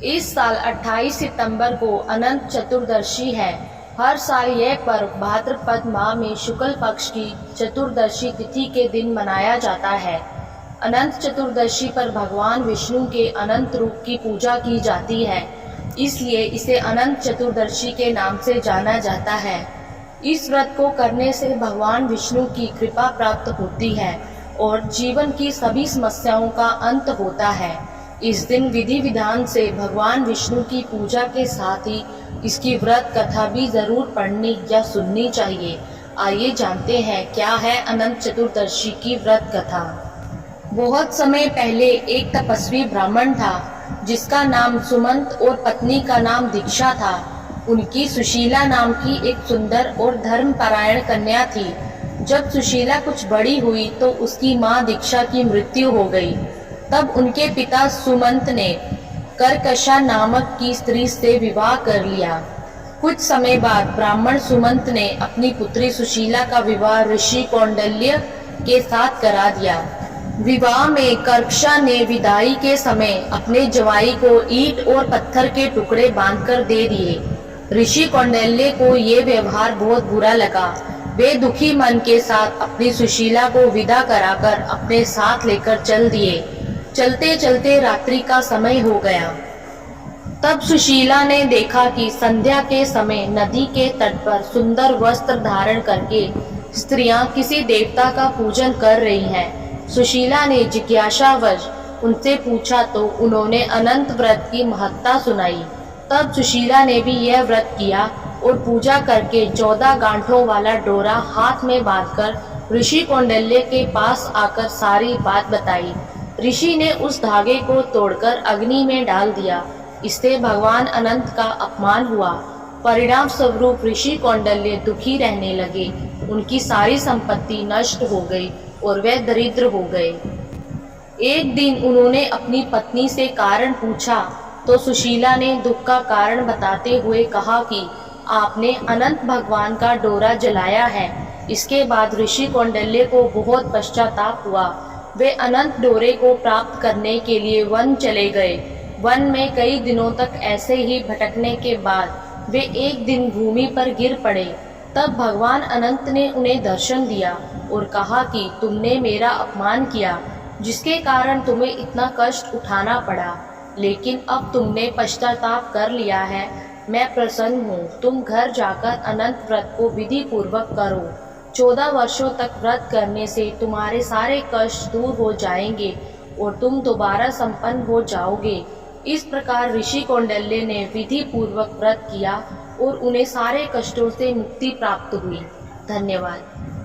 इस साल 28 सितंबर को अनंत चतुर्दशी है। हर साल यह पर्व भाद्रपद माह में शुक्ल पक्ष की चतुर्दशी तिथि के दिन मनाया जाता है। अनंत चतुर्दशी पर भगवान विष्णु के अनंत रूप की पूजा की जाती है, इसलिए इसे अनंत चतुर्दशी के नाम से जाना जाता है। इस व्रत को करने से भगवान विष्णु की कृपा प्राप्त होती है और जीवन की सभी समस्याओं का अंत होता है। इस दिन विधि विधान से भगवान विष्णु की पूजा के साथ ही इसकी व्रत कथा भी जरूर पढ़नी या सुननी चाहिए। आइए जानते हैं क्या है अनंत चतुर्दशी की व्रत कथा। बहुत समय पहले एक तपस्वी ब्राह्मण था जिसका नाम सुमंत और पत्नी का नाम दीक्षा था। उनकी सुशीला नाम की एक सुंदर और धर्मपरायण कन्या थी। जब सुशीला कुछ बड़ी हुई तो उसकी मां दीक्षा की मृत्यु हो गई। तब उनके पिता सुमंत ने करकशा नामक की स्त्री से विवाह कर लिया। कुछ समय बाद ब्राह्मण सुमंत ने अपनी पुत्री सुशीला का विवाह ऋषि कौंडल्य के साथ करा दिया। विवाह में करकशा ने विदाई के समय अपने जवाई को ईंट और पत्थर के टुकड़े बांधकर दे दिए। ऋषि कौंडल्य को ये व्यवहार बहुत बुरा लगा। वे दुखी मन के साथ अपनी सुशीला को विदा कराकर अपने साथ लेकर चल दिए। चलते चलते रात्रि का समय हो गया। तब सुशीला ने देखा कि संध्या के समय नदी के तट पर सुंदर वस्त्र धारण करके स्त्रियां किसी देवता का पूजन कर रही हैं। सुशीला ने जिज्ञासावश उनसे पूछा तो उन्होंने अनंत व्रत की महत्ता सुनाई। तब सुशीला ने भी यह व्रत किया और पूजा करके 14 गांठों वाला डोरा हाथ में बांधकर ऋषि कौंडल्य के पास आकर सारी बात बताई। ऋषि ने उस धागे को तोड़कर अग्नि में डाल दिया। इससे भगवान अनंत का अपमान हुआ। परिणाम स्वरूप ऋषि कौंडल्य दुखी रहने लगे। उनकी सारी संपत्ति नष्ट हो गई और वे दरिद्र हो गए। एक दिन उन्होंने अपनी पत्नी से कारण पूछा तो सुशीला ने दुख का कारण बताते हुए कहा कि आपने अनंत भगवान का डोरा जलाया है। इसके बाद ऋषि कौंडल्य को बहुत पश्चाताप हुआ। वे अनंत डोरे को प्राप्त करने के लिए वन चले गए। वन में कई दिनों तक ऐसे ही भटकने के बाद वे एक दिन भूमि पर गिर पड़े। तब भगवान अनंत ने उन्हें दर्शन दिया और कहा कि तुमने मेरा अपमान किया, जिसके कारण तुम्हें इतना कष्ट उठाना पड़ा, लेकिन अब तुमने पश्चाताप कर लिया है। मैं प्रसन्न हूँ। तुम घर जाकर अनंत व्रत को विधि पूर्वक करो। 14 वर्षों तक व्रत करने से तुम्हारे सारे कष्ट दूर हो जाएंगे और तुम दोबारा संपन्न हो जाओगे। इस प्रकार ऋषि कौंडल्य ने विधि पूर्वक व्रत किया और उन्हें सारे कष्टों से मुक्ति प्राप्त हुई। धन्यवाद।